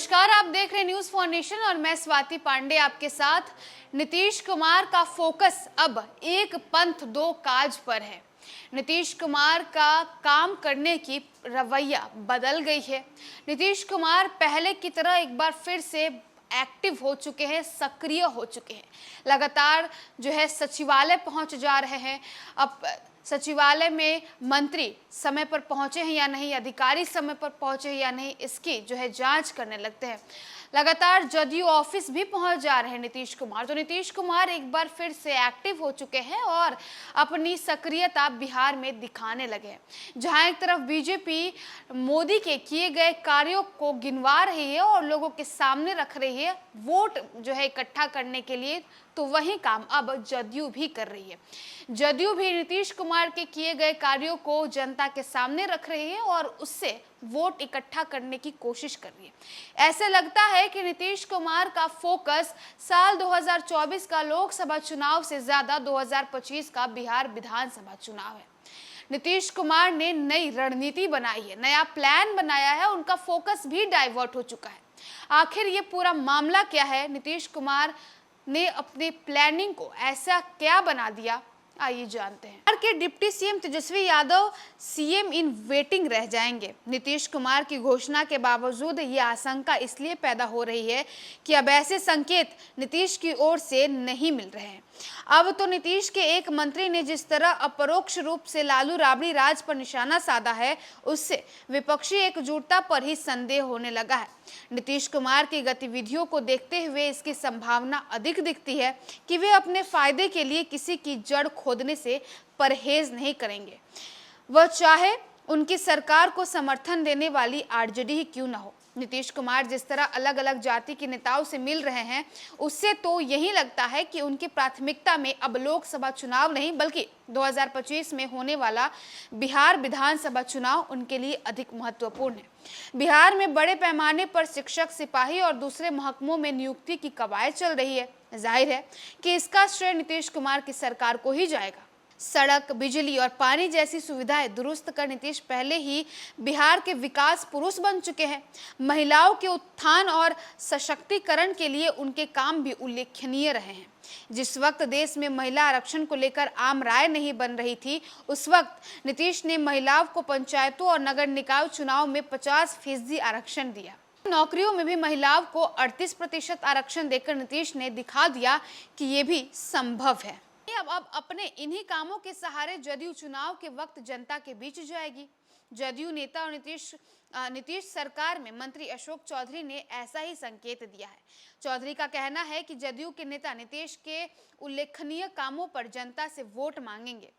नमस्कार, आप देख रहे हैं न्यूज फॉर नेशन और मैं स्वाति पांडे आपके साथ। नीतीश कुमार का फोकस अब एक पंथ दो काज पर है। नीतीश कुमार का काम करने की रवैया बदल गई है। नीतीश कुमार पहले की तरह एक बार फिर से एक्टिव हो चुके हैं, सक्रिय हो चुके हैं। लगातार जो है सचिवालय पहुंच जा रहे हैं। अब सचिवालय में मंत्री समय पर पहुंचे हैं या नहीं, अधिकारी समय पर पहुंचे हैं या नहीं, इसकी जो है जांच करने लगते हैं। लगातार जदयू ऑफिस भी पहुंच जा रहे हैं नीतीश कुमार। तो नीतीश कुमार एक बार फिर से एक्टिव हो चुके हैं और अपनी सक्रियता बिहार में दिखाने लगे हैं। जहां एक तरफ बीजेपी मोदी के किए गए कार्यों को गिनवा रही है और लोगों के सामने रख रही है वोट जो है इकट्ठा करने के लिए, तो वही काम अब जदयू भी कर रही है। जदयू भी नीतीश कुमार के किए गए कार्यों को जनता के सामने रख रही है और उससे वोट इकट्ठा करने की कोशिश कर रही है। ऐसे लगता है कि नीतीश कुमार का फोकस साल 2024 का लोकसभा चुनाव से ज्यादा 2025 का बिहार विधानसभा चुनाव है। नीतीश कुमार ने नई रणनीति बनाई है, नया प्लान बनाया है, उनका फोकस भी डाइवर्ट हो चुका है। आखिर ये पूरा मामला क्या है? नीतीश कुमार ने अपने प्लानिंग को ऐसा क्या बना दिया, आइए जानते हैं। बिहार के deputy CM Tejashwi Yadav CM in waiting रह जाएंगे। नीतीश कुमार की घोषणा के बावजूद ये आशंका इसलिए पैदा हो रही है कि अब ऐसे संकेत नीतीश की ओर से नहीं मिल रहे हैं। अब तो नीतीश के एक मंत्री ने जिस तरह अपरोक्ष रूप से लालू राबड़ी राज पर निशाना साधा है, उससे विपक्षी एकजुटता पर ही संदेह होने लगा है। नीतीश कुमार की गतिविधियों को देखते हुए इसकी संभावना अधिक दिखती है कि वे अपने फायदे के लिए किसी की जड़ खोदने से परहेज नहीं करेंगे, वह चाहे उनकी सरकार को समर्थन देने वाली आरजेडी ही क्यों न हो। नीतीश कुमार जिस तरह अलग अलग जाति के नेताओं से मिल रहे हैं, उससे तो यही लगता है कि उनकी प्राथमिकता में अब लोकसभा चुनाव नहीं बल्कि 2025 में होने वाला बिहार विधानसभा चुनाव उनके लिए अधिक महत्वपूर्ण है। बिहार में बड़े पैमाने पर शिक्षक, सिपाही और दूसरे महकमों में नियुक्ति की कवायद चल रही है। जाहिर है कि इसका श्रेय नीतीश कुमार की सरकार को ही जाएगा। सड़क, बिजली और पानी जैसी सुविधाएं दुरुस्त कर नीतीश पहले ही बिहार के विकास पुरुष बन चुके हैं। महिलाओं के उत्थान और सशक्तिकरण के लिए उनके काम भी उल्लेखनीय रहे हैं। जिस वक्त देश में महिला आरक्षण को लेकर आम राय नहीं बन रही थी, उस वक्त नीतीश ने महिलाओं को पंचायतों और नगर निकाय चुनाव में 50% आरक्षण दिया। नौकरियों में भी महिलाओं को 38% आरक्षण देकर नीतीश ने दिखा दिया कि ये भी संभव है। अब अपने इन्हीं कामों के सहारे जदयू चुनाव के वक्त जनता के बीच जाएगी। जदयू नेता और नीतीश सरकार में मंत्री अशोक चौधरी ने ऐसा ही संकेत दिया है। चौधरी का कहना है कि जदयू के नेता नीतीश के उल्लेखनीय कामों पर जनता से वोट मांगेंगे।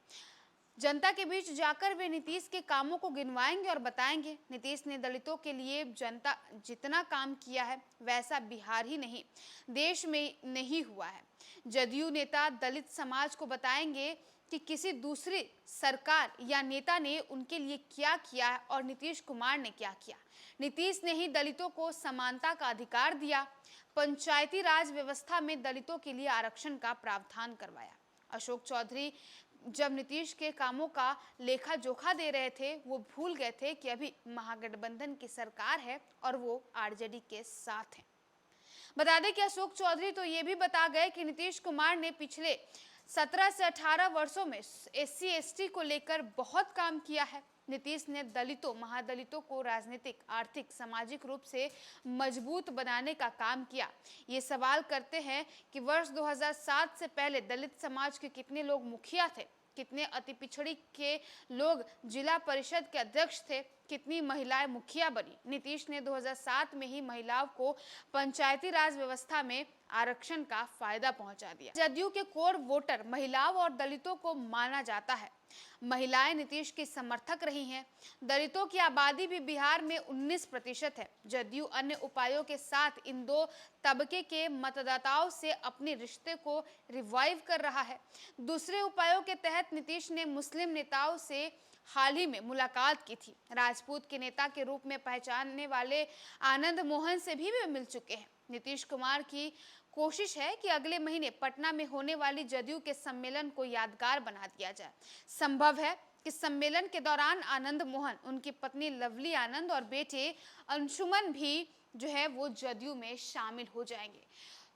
जनता के बीच जाकर वे नीतीश के कामों को गिनवाएंगे और बताएंगे। नीतीश ने दलितों के लिए जनता जितना काम किया है वैसा बिहार ही नहीं, देश में नहीं हुआ है। जदयू नेता दलित समाज को बताएंगे कि किसी दूसरी सरकार या नेता ने उनके लिए क्या किया है और नीतीश कुमार ने क्या किया। नीतीश ने ही दलितों को समानता का अधिकार दिया, पंचायती राज व्यवस्था में दलितों के लिए आरक्षण का प्रावधान करवाया। अशोक चौधरी जब नीतीश के कामों का लेखा जोखा दे रहे थे, वो भूल गए थे कि अभी महागठबंधन की सरकार है और वो आरजेडी के साथ है। बता दें कि अशोक चौधरी तो ये भी बता गए कि नीतीश कुमार ने पिछले 17 से 18 वर्षों में SC/ST को लेकर बहुत काम किया है। नीतीश ने दलितों, महादलितों को राजनीतिक, आर्थिक, सामाजिक रूप से मजबूत बनाने का काम किया। ये सवाल करते हैं कि वर्ष 2007 से पहले दलित समाज के कितने लोग मुखिया थे, कितने अति पिछड़ी के लोग जिला परिषद के अध्यक्ष थे, कितनी महिलाएं मुखिया बनी। नीतीश ने 2007 में ही महिलाओं को पंचायती राज व्यवस्था में आरक्षण का फायदा पहुंचा दिया। जदयू के कोर वोटर महिलाओं और दलितों को माना जाता है। महिलाएं नीतीश की समर्थक रही हैं। दलितों की आबादी भी बिहार में 19% है। जदयू अन्य उपायों के साथ इन दो तबके के मतदाताओं से अपने रिश्ते को रिवाइव कर रहा है। दूसरे उपायों के तहत नीतीश ने मुस्लिम नेताओं से हाल ही में मुलाकात की थी। राजपूत के नेता के रूप में पहचानने वाले आनंद मोहन से भी वे मिल चुके हैं। नीतीश कुमार की कोशिश है कि अगले महीने पटना में होने वाली जदयू के सम्मेलन को यादगार बना दिया जाए। संभव है कि सम्मेलन के दौरान आनंद मोहन, उनकी पत्नी लवली आनंद और बेटे अंशुमन भी जो है वो जदयू में शामिल हो जाएंगे।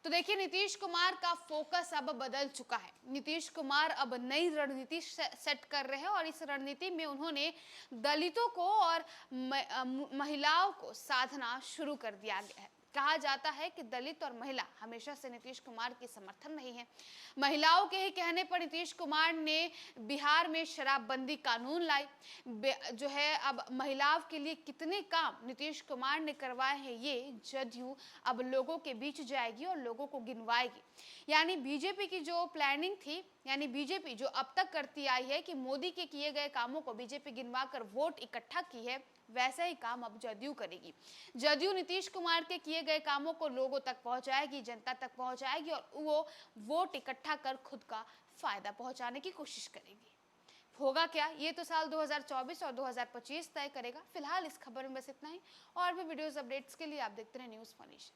तो देखिए, नीतीश कुमार का फोकस अब बदल चुका है। नीतीश कुमार अब नई रणनीति सेट कर रहे हैं और इस रणनीति में उन्होंने दलितों को और महिलाओं को साधना शुरू कर दिया गया है। कहा जाता है कि दलित और महिला हमेशा से नीतीश कुमार की समर्थन नहीं है। महिलाओं के ही कहने पर नीतीश कुमार ने बिहार में शराबबंदी कानून लाई। जो है अब महिलाओं के लिए कितने काम नीतीश कुमार ने करवाए हैं, ये जदयू अब लोगों के बीच जाएगी और लोगों को गिनवाएगी। यानी बीजेपी की जो प्लानिंग थी, यानी बीजेपी जो अब तक करती आई है कि मोदी के किए गए कामों को बीजेपी गिनवा कर वोट इकट्ठा की है, वैसा ही काम अब जदयू करेगी। जदयू नीतीश कुमार के किए गए कामों को लोगों तक पहुंचाएगी, जनता तक पहुंचाएगी और वो वोट इकट्ठा कर खुद का फायदा पहुंचाने की कोशिश करेगी। होगा क्या, ये तो साल 2024 और 2025 तय करेगा। फिलहाल इस खबर में बस इतना ही। और भी वीडियोस अपडेट्स के लिए आप देखते रहे न्यूज़ फॉर नेशन।